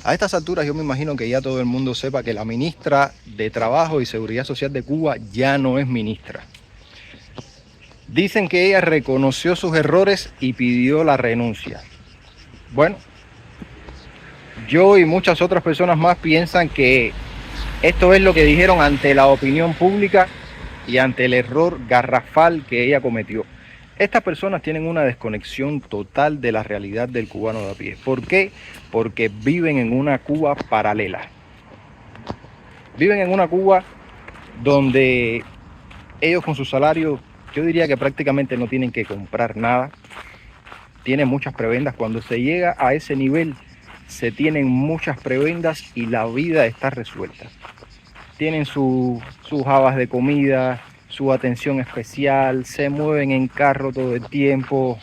A estas alturas yo me imagino que ya todo el mundo sepa que la ministra de Trabajo y Seguridad Social de Cuba ya no es ministra. Dicen que ella reconoció sus errores y pidió la renuncia. Bueno, yo y muchas otras personas más piensan que esto es lo que dijeron ante la opinión pública y ante el error garrafal que ella cometió. Estas personas tienen una desconexión total de la realidad del cubano de a pie. ¿Por qué? Porque viven en una Cuba paralela. Viven en una Cuba donde ellos con su salario, yo diría que prácticamente no tienen que comprar nada. Tienen muchas prebendas. Cuando se llega a ese nivel, se tienen muchas prebendas y la vida está resuelta. Tienen sus habas de comida, su atención especial, se mueven en carro todo el tiempo,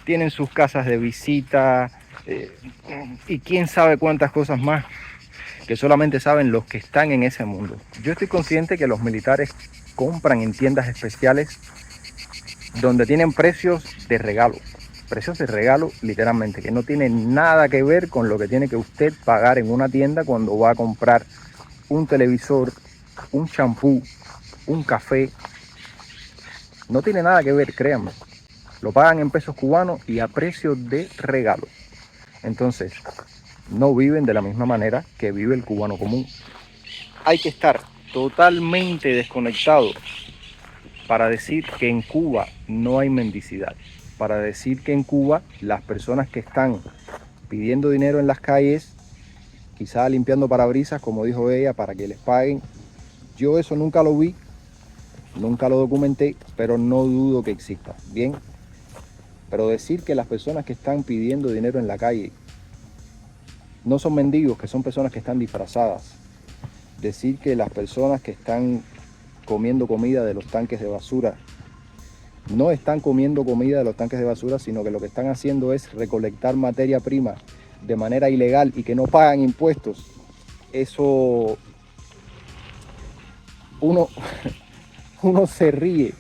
tienen sus casas de visita y quién sabe cuántas cosas más que solamente saben los que están en ese mundo. Yo estoy consciente que los militares compran en tiendas especiales donde tienen precios de regalo literalmente, que no tienen nada que ver con lo que tiene que usted pagar en una tienda cuando va a comprar un televisor, un champú, un café. No tiene nada que ver, créanme. Lo pagan en pesos cubanos y a precio de regalo. Entonces, no viven de la misma manera que vive el cubano común. Hay que estar totalmente desconectado para decir que en Cuba no hay mendicidad. Para decir que en Cuba las personas que están pidiendo dinero en las calles, quizá limpiando parabrisas, como dijo ella, para que les paguen. Yo eso nunca lo vi, nunca lo documenté, pero no dudo que exista. Bien, pero decir que las personas que están pidiendo dinero en la calle no son mendigos, que son personas que están disfrazadas. Decir que las personas que están comiendo comida de los tanques de basura no están comiendo comida de los tanques de basura, sino que lo que están haciendo es recolectar materia prima de manera ilegal y que no pagan impuestos. Eso uno se ríe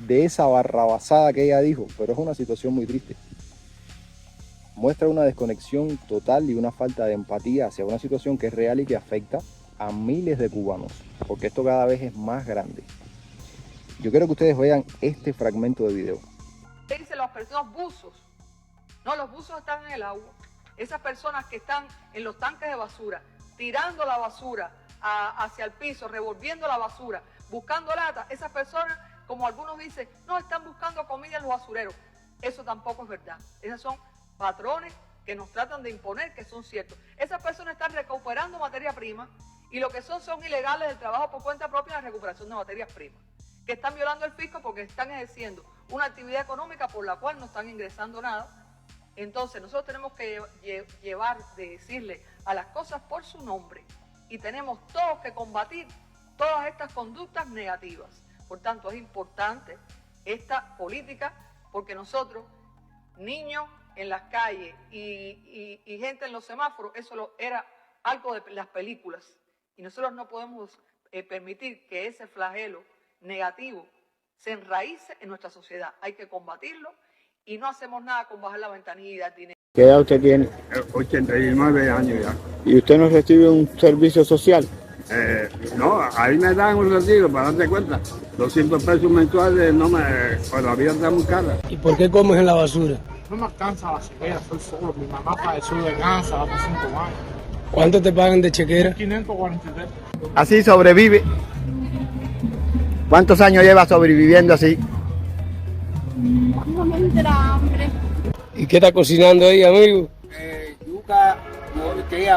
de esa barrabasada que ella dijo, pero es una situación muy triste. Muestra una desconexión total y una falta de empatía hacia una situación que es real y que afecta a miles de cubanos, porque esto cada vez es más grande. Yo quiero que ustedes vean este fragmento de video. Dicen las personas buzos. No, los buzos están en el agua. Esas personas que están en los tanques de basura, tirando la basura hacia el piso, revolviendo la basura, buscando latas, esas personas, como algunos dicen, no, están buscando comida en los basureros. Eso tampoco es verdad. Esos son patrones que nos tratan de imponer que son ciertos. Esas personas están recuperando materia prima y lo que son ilegales del trabajo por cuenta propia en la recuperación de materias primas, que están violando el fisco porque están ejerciendo una actividad económica por la cual no están ingresando nada. Entonces nosotros tenemos que decirle a las cosas por su nombre y tenemos todos que combatir todas estas conductas negativas. Por tanto, es importante esta política porque nosotros, niños en las calles y gente en los semáforos, eso era algo de las películas y nosotros no podemos permitir que ese flagelo negativo se enraíce en nuestra sociedad. Hay que combatirlo y no hacemos nada con bajar la ventanilla y dar dinero. ¿Qué edad usted tiene? 89 años ya. ¿Y usted no recibe un servicio social? No, ahí me dan un retiro, para darte cuenta. 200 pesos mensuales, no me, pues la vida está muy cara. ¿Y por qué comes en la basura? No me alcanza la chequera, soy solo. Mi mamá padeció de cáncer hace 5 años. ¿Cuánto te pagan de chequera? 543. Así sobrevive. ¿Cuántos años lleva sobreviviendo así? No me entra hambre. ¿Y qué está cocinando ahí, amigo? Yuca,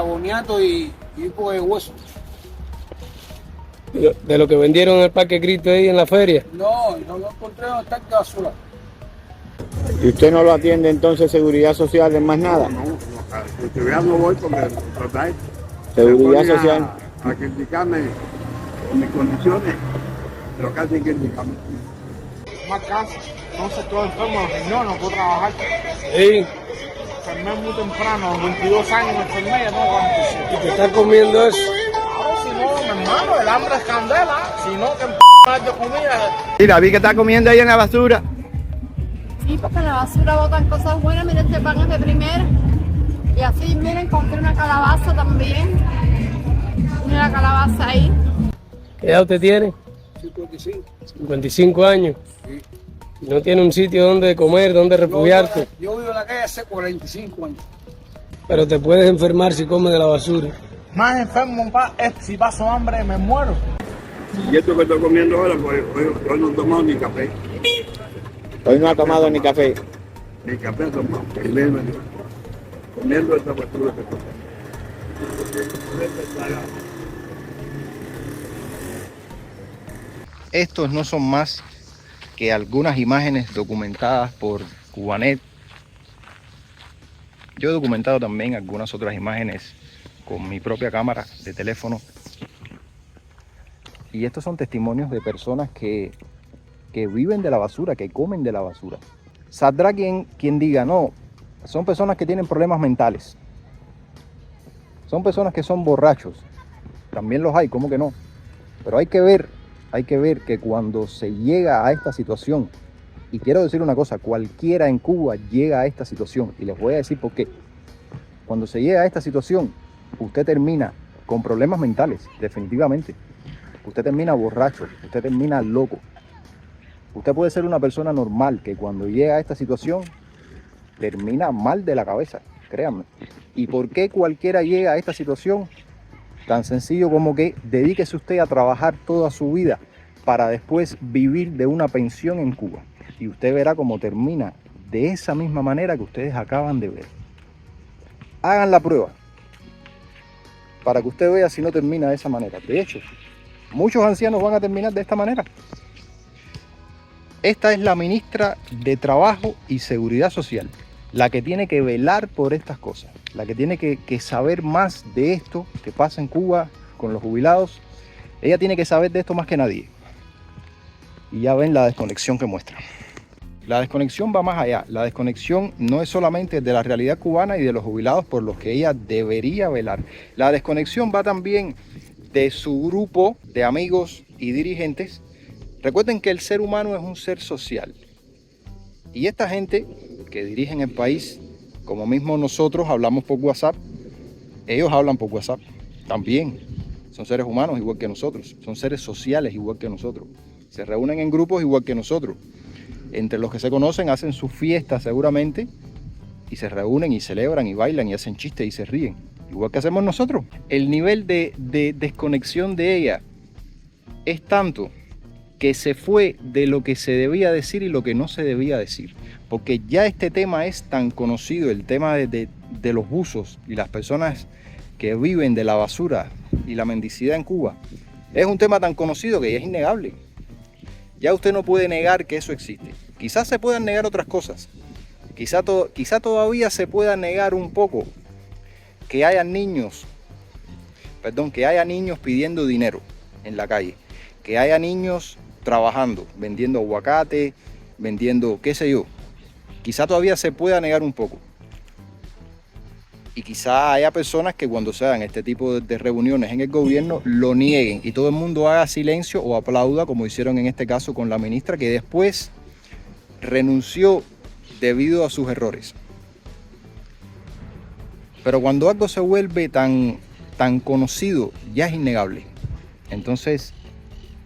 boniato y un poco de hueso. De lo que vendieron en el Parque Cristo ahí en la feria. No lo encontré en el tanque de basura. ¿Y usted no lo atiende entonces Seguridad Social en más nada? Yo no voy porque total, Seguridad Social. A criticarme con mis condiciones, pero casi criticarme. Más cáncer. Entonces todo enfermo, los riñones, no puedo trabajar. Sí. Enfermé muy temprano, a los 22 años me enfermé, ya tengo 47. ¿Y te están comiendo eso? Ahora si no, mi hermano, el hambre es candela. Si no, que más de comida. Mira, vi que está comiendo ahí en la basura. Sí, porque en la basura botan cosas buenas. Mira, este pan es de primera. Y así, miren, encontré una calabaza también. Mira la calabaza ahí. ¿Qué edad usted tiene? 55. 55 años. Y no tiene un sitio donde comer, donde refugiarte. Yo vivo en la calle hace 45 años. Pero te puedes enfermar si comes de la basura. Más enfermo, es si paso hambre me muero. Y esto que estoy comiendo ahora, pues hoy no he tomado ni café. Hoy no ha tomado ni café. Ni café he tomado. Y léeme, comiendo esta basura que estoy. Estos no son más que algunas imágenes documentadas por Cubanet. Yo he documentado también algunas otras imágenes con mi propia cámara de teléfono. Y estos son testimonios de personas que viven de la basura, que comen de la basura. Saldrá quien diga, no, son personas que tienen problemas mentales. Son personas que son borrachos. También los hay, ¿cómo que no? Pero hay que ver que cuando se llega a esta situación, y quiero decir una cosa, cualquiera en Cuba llega a esta situación, y les voy a decir por qué. Cuando se llega a esta situación, usted termina con problemas mentales, definitivamente. Usted termina borracho, usted termina loco. Usted puede ser una persona normal que cuando llega a esta situación termina mal de la cabeza, créanme. ¿Y por qué cualquiera llega a esta situación? Tan sencillo como que dedíquese usted a trabajar toda su vida para después vivir de una pensión en Cuba. Y usted verá cómo termina de esa misma manera que ustedes acaban de ver. Hagan la prueba para que usted vea si no termina de esa manera. De hecho, muchos ancianos van a terminar de esta manera. Esta es la ministra de Trabajo y Seguridad Social, la que tiene que velar por estas cosas, la que tiene que saber más de esto que pasa en Cuba con los jubilados. Ella tiene que saber de esto más que nadie. Y ya ven la desconexión que muestra. La desconexión va más allá. La desconexión no es solamente de la realidad cubana y de los jubilados por los que ella debería velar. La desconexión va también de su grupo de amigos y dirigentes. Recuerden que el ser humano es un ser social. Y esta gente que dirigen el país, como mismo nosotros hablamos por WhatsApp, ellos hablan por WhatsApp también. Son seres humanos igual que nosotros. Son seres sociales igual que nosotros. Se reúnen en grupos igual que nosotros. Entre los que se conocen hacen sus fiestas seguramente y se reúnen y celebran y bailan y hacen chistes y se ríen, igual que hacemos nosotros. El nivel de desconexión de ella es tanto que se fue de lo que se debía decir y lo que no se debía decir. Porque ya este tema es tan conocido, el tema de los buzos y las personas que viven de la basura y la mendicidad en Cuba. Es un tema tan conocido que ya es innegable. Ya usted no puede negar que eso existe. Quizás se puedan negar otras cosas. Quizá todavía se pueda negar un poco que haya niños pidiendo dinero en la calle. Que haya niños trabajando, vendiendo aguacate, vendiendo qué sé yo. Quizá todavía se pueda negar un poco. Y quizá haya personas que cuando se hagan este tipo de reuniones en el gobierno lo nieguen y todo el mundo haga silencio o aplauda, como hicieron en este caso con la ministra, que después renunció debido a sus errores. Pero cuando algo se vuelve tan conocido, ya es innegable. Entonces,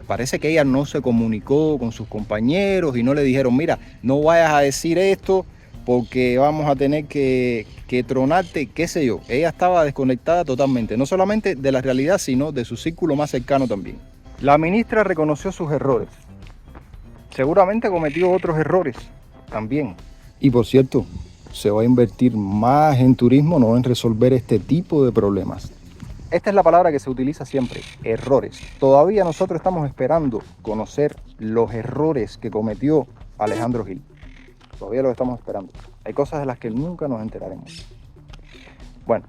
parece que ella no se comunicó con sus compañeros y no le dijeron, mira, no vayas a decir esto porque vamos a tener que tronarte, qué sé yo. Ella estaba desconectada totalmente, no solamente de la realidad, sino de su círculo más cercano también. La ministra reconoció sus errores. Seguramente cometió otros errores también. Y por cierto, se va a invertir más en turismo, no en resolver este tipo de problemas. Esta es la palabra que se utiliza siempre, errores. Todavía nosotros estamos esperando conocer los errores que cometió Alejandro Gil. Todavía lo estamos esperando. Hay cosas de las que nunca nos enteraremos. Bueno,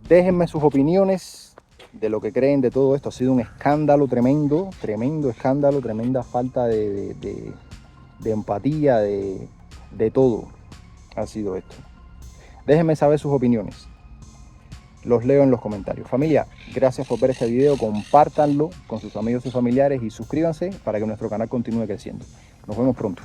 déjenme sus opiniones de lo que creen de todo esto. Ha sido un escándalo tremendo, tremendo escándalo, tremenda falta de empatía, de todo ha sido esto. Déjenme saber sus opiniones. Los leo en los comentarios. Familia, gracias por ver este video. Compártanlo con sus amigos y familiares y suscríbanse para que nuestro canal continúe creciendo. Nos vemos pronto.